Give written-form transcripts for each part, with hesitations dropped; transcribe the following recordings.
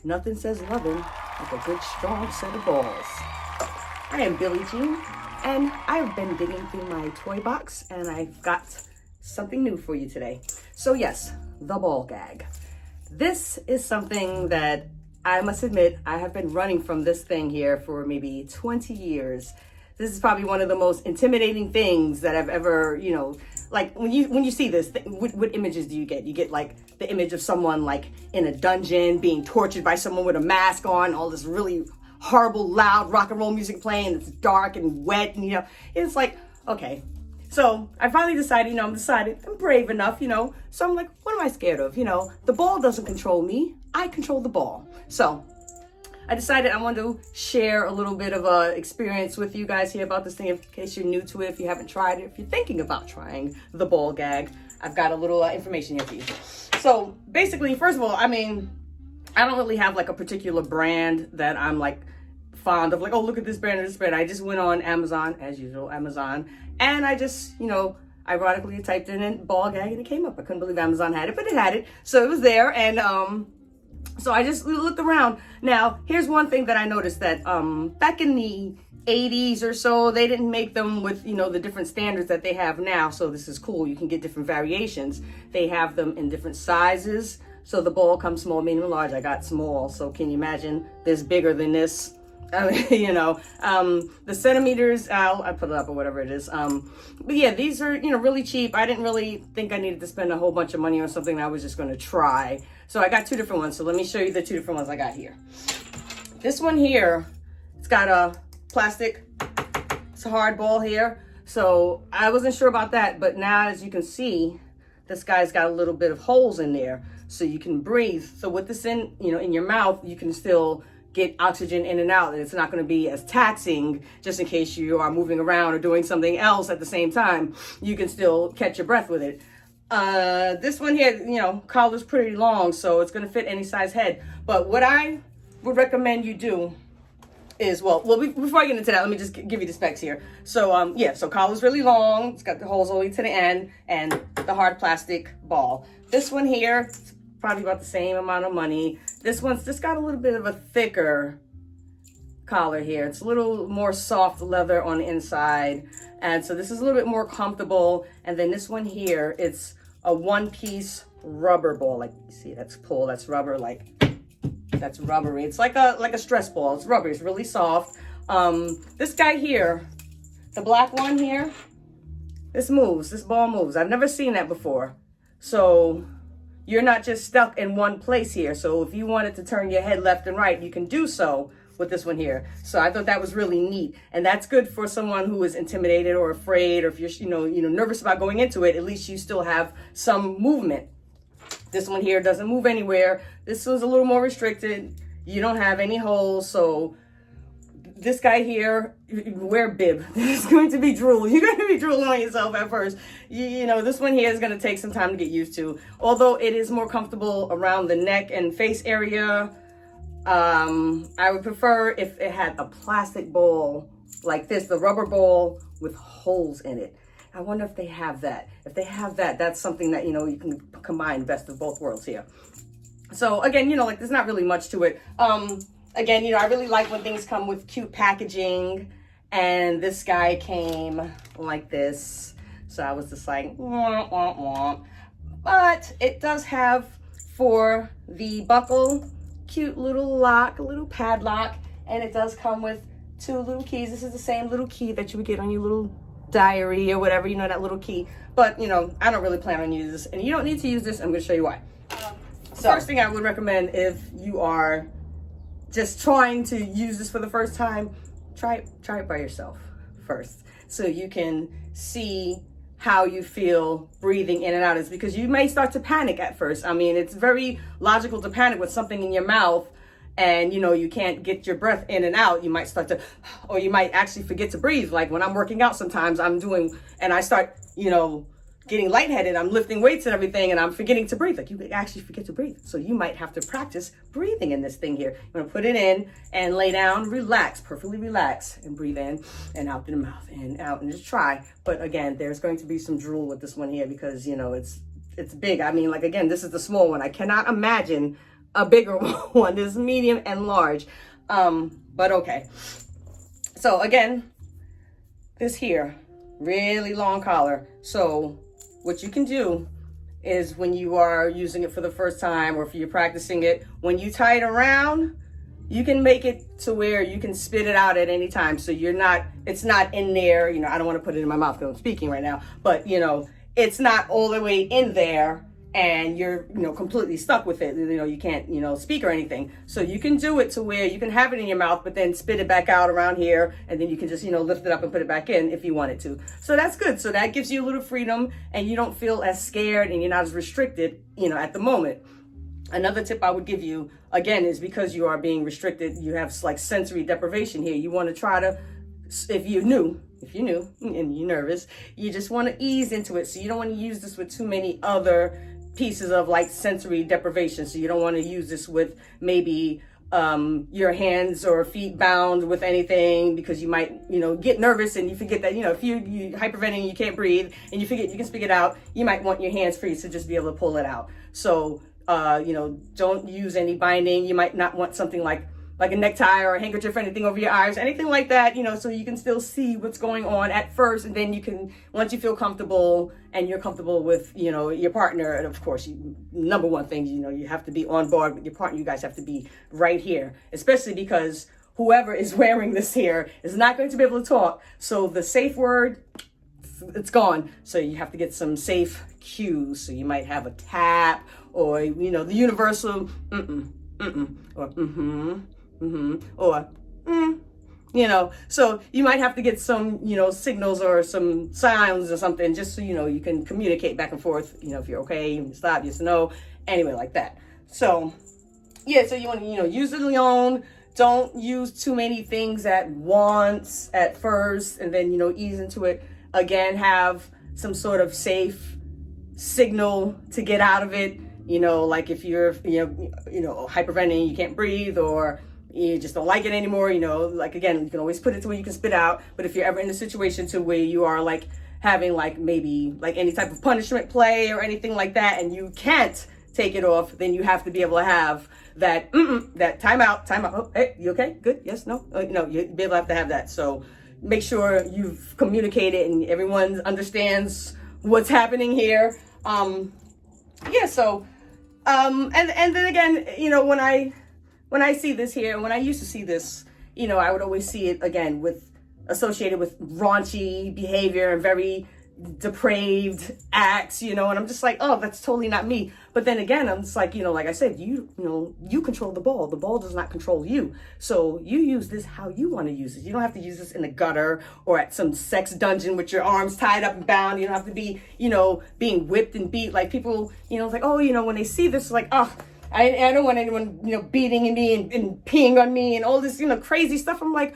nothing says loving like a good strong set of balls. I am Billie Jean, and I've been digging through my toy box, and I've got something new for you today. So yes, the ball gag. This is something that I must admit, I have been running from this thing here for maybe 20 years. This is probably one of the most intimidating things that I've ever, like when you see this, what images do you get? You get like the image of someone like in a dungeon being tortured by someone with a mask on, all this really horrible, loud rock and roll music playing. It's dark and wet, and it's like, okay. So I finally decided, I'm brave enough, so I'm like, what am I scared of? The ball doesn't control me. I control the ball. So I decided I wanted to share a little bit of a experience with you guys here about this thing in case you're new to it, if you haven't tried it, if you're thinking about trying the ball gag. I've got a little information here for you. So basically, first of all, I don't really have like a particular brand that I'm like fond of, like, oh, look at this brand or this brand. I just went on Amazon, as usual, and I just, ironically typed in a ball gag and it came up. I couldn't believe Amazon had it, but it had it. So it was there, and so I just looked around. Now, here's one thing that I noticed, that back in the 80s or so, they didn't make them with, the different standards that they have now. So this is cool. You can get different variations. They have them in different sizes. So the ball comes small, medium, large. I got small. So can you imagine this bigger than this? The centimeters, I put it up or whatever it is. But yeah, these are, really cheap. I didn't really think I needed to spend a whole bunch of money on something I was just going to try. So I got two different ones. So let me show you the two different ones I got here. This one here, it's got a plastic, it's a hard ball here. So I wasn't sure about that, but now as you can see, this guy's got a little bit of holes in there so you can breathe. So with this in your mouth, you can still get oxygen in and out, and it's not going to be as taxing just in case you are moving around or doing something else at the same time. You can still catch your breath with it. This one here, collar's pretty long, so it's going to fit any size head. But what I would recommend you do is, before I get into that, let me just give you the specs here. So, so collar's really long. It's got the holes all the way to the end, and the hard plastic ball. This one here, probably about the same amount of money. This one's just got a little bit of a thicker collar here. It's a little more soft leather on the inside. And so this is a little bit more comfortable. And then this one here, it's a one-piece rubber ball. Like, you see, that's pull, that's rubber, like, that's rubbery. It's like a stress ball. It's rubbery, it's really soft. This guy here, the black one here, this ball moves. I've never seen that before. So you're not just stuck in one place here. So if you wanted to turn your head left and right, you can do so with this one here. So I thought that was really neat. And that's good for someone who is intimidated or afraid, or if you're, nervous about going into it, at least you still have some movement. This one here doesn't move anywhere. This was a little more restricted. You don't have any holes. So this guy here, wear a bib. There's going to be drool. You're going to be drooling on yourself at first. This one here is going to take some time to get used to. Although it is more comfortable around the neck and face area, I would prefer if it had a plastic ball like this, the rubber ball with holes in it. I wonder if they have that. If they have that, that's something that, you can combine best of both worlds here. So again, there's not really much to it. Again, I really like when things come with cute packaging, and this guy came like this. So I was just like, wah, wah, wah. But it does have, for the buckle, cute little lock, a little padlock, and it does come with two little keys. This is the same little key that you would get on your little diary or whatever, that little key. But, I don't really plan on using this, and you don't need to use this. I'm going to show you why. So first thing I would recommend, if you are just trying to use this for the first time, try it by yourself first, so you can see how you feel breathing in and out. Is because you may start to panic at first. It's very logical to panic with something in your mouth, and you can't get your breath in and out. You might start to, or you might actually forget to breathe. Like when I'm working out, sometimes and I start, getting lightheaded, I'm lifting weights and everything, and I'm forgetting to breathe. Like, you actually forget to breathe. So you might have to practice breathing in this thing here. I'm gonna put it in and lay down, relax, perfectly relax, and breathe in and out through the mouth, and out, and just try. But again, there's going to be some drool with this one here because, it's big. Again, this is the small one. I cannot imagine a bigger one. There's medium and large. But okay. So again, this here, really long collar. So what you can do is when you are using it for the first time, or if you're practicing it, when you tie it around, you can make it to where you can spit it out at any time. So it's not in there, I don't want to put it in my mouth because I'm speaking right now, but it's not all the way in there and you're, completely stuck with it. You can't, speak or anything. So you can do it to where you can have it in your mouth, but then spit it back out around here. And then you can just, lift it up and put it back in if you wanted to. So that's good. So that gives you a little freedom and you don't feel as scared and you're not as restricted, at the moment. Another tip I would give you, again, is because you are being restricted, you have like sensory deprivation here. You want to try to, if you're new and you're nervous, you just want to ease into it. So you don't want to use this with too many other pieces of like sensory deprivation. So you don't want to use this with maybe your hands or feet bound with anything, because you might, get nervous and you forget that, if you hyperventilating, you can't breathe and you forget you can spit it out, you might want your hands free to just be able to pull it out. So don't use any binding. You might not want something like a necktie or a handkerchief or anything over your eyes, anything like that, so you can still see what's going on at first. And then you can, once you feel comfortable and you're comfortable with, your partner, and of course, number one thing, you have to be on board with your partner. You guys have to be right here, especially because whoever is wearing this here is not going to be able to talk. So the safe word, it's gone. So you have to get some safe cues. So you might have a tap, or the universal or or so you might have to get some signals or some sounds or something, just so you can communicate back and forth, if you're okay, you stop, yes, no, anyway, like that. So yeah, so you want to use it alone. Don't use too many things at once at first, and then ease into it. Again, have some sort of safe signal to get out of it. Like if you're, hyperventilating, you can't breathe, or you just don't like it anymore, like, again, you can always put it to where you can spit out. But if you're ever in a situation to where you are like having like maybe like any type of punishment play or anything like that, and you can't take it off, then you have to be able to have that, that timeout. Oh, hey, you okay? Good? Yes? No? You'd be able to have that. So make sure you've communicated and everyone understands what's happening here. Yeah, so, and then again, when I see this here, when I used to see this, I would always see it again associated with raunchy behavior and very depraved acts, and I'm just like, oh, that's totally not me. But then again, I'm just like, like I said, you control the ball does not control you. So you use this how you want to use it. You don't have to use this in the gutter or at some sex dungeon with your arms tied up and bound. You don't have to be, being whipped and beat like people, like, oh, when they see this, like, oh, I don't want anyone, beating me and peeing on me and all this, crazy stuff. I'm like,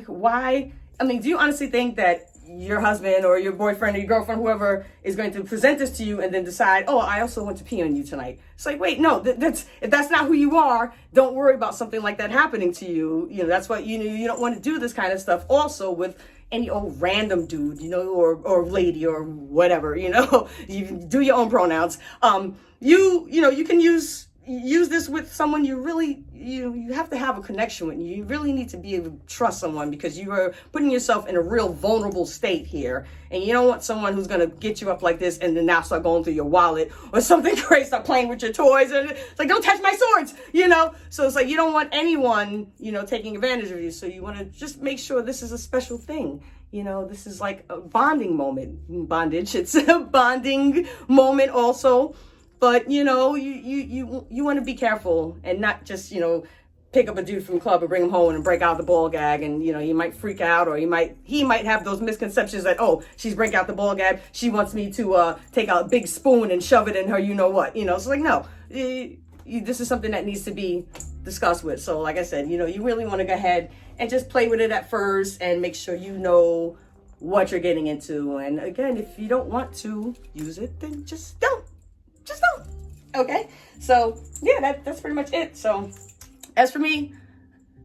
why? I mean, do you honestly think that your husband or your boyfriend or your girlfriend, whoever, is going to present this to you and then decide, oh, I also want to pee on you tonight? It's like, wait, no, if that's not who you are, don't worry about something like that happening to you. That's what, you don't want to do this kind of stuff also with any old random dude, or lady or whatever, you do your own pronouns. You can use this with someone you really, you have to have a connection with. You really need to be able to trust someone, because you are putting yourself in a real vulnerable state here. And you don't want someone who's going to get you up like this and then now start going through your wallet or something crazy, start playing with your toys. And it's like, don't touch my swords, So it's like, you don't want anyone, taking advantage of you. So you want to just make sure this is a special thing. This is like a bonding moment. Bondage, it's a bonding moment also. But, you want to be careful and not just, pick up a dude from the club and bring him home and break out the ball gag. And, he might freak out, or he might have those misconceptions that, oh, she's breaking out the ball gag. She wants me to take out a big spoon and shove it in her, what, So it's like, no, this is something that needs to be discussed with. So like I said, you really want to go ahead and just play with it at first and make sure you know what you're getting into. And again, if you don't want to use it, then just don't. Okay, so yeah, that's pretty much it. So as for me,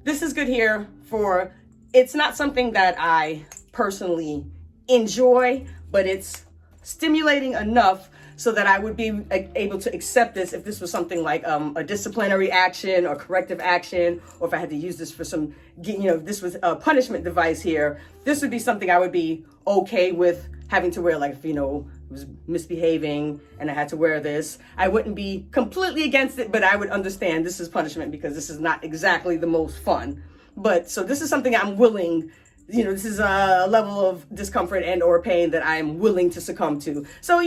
this is good here for, it's not something that I personally enjoy, but it's stimulating enough so that I would be able to accept this if this was something like a disciplinary action or corrective action, or if I had to use this for some, if this was a punishment device here, this would be something I would be okay with having to wear. Like if, was misbehaving and I had to wear this, I wouldn't be completely against it, but I would understand this is punishment because this is not exactly the most fun. But so this is something I'm willing, this is a level of discomfort and or pain that I'm willing to succumb to. So,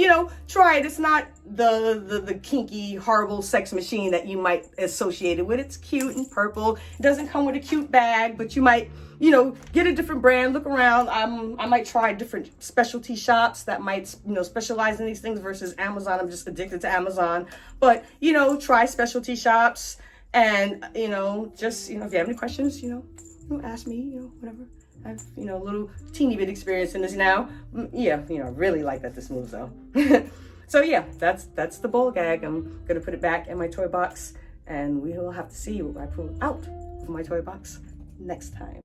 try it. It's not the kinky, horrible sex machine that you might associate it with. It's cute and purple. It doesn't come with a cute bag, but you might, get a different brand, look around. I might try different specialty shops that might, specialize in these things versus Amazon. I'm just addicted to Amazon. But, try specialty shops and, just, if you have any questions, ask me, whatever. I have, a little teeny bit experience in this now. Yeah, I really like that this moves though. So yeah, that's the ball gag. I'm gonna put it back in my toy box, and we will have to see what I pull out of my toy box next time.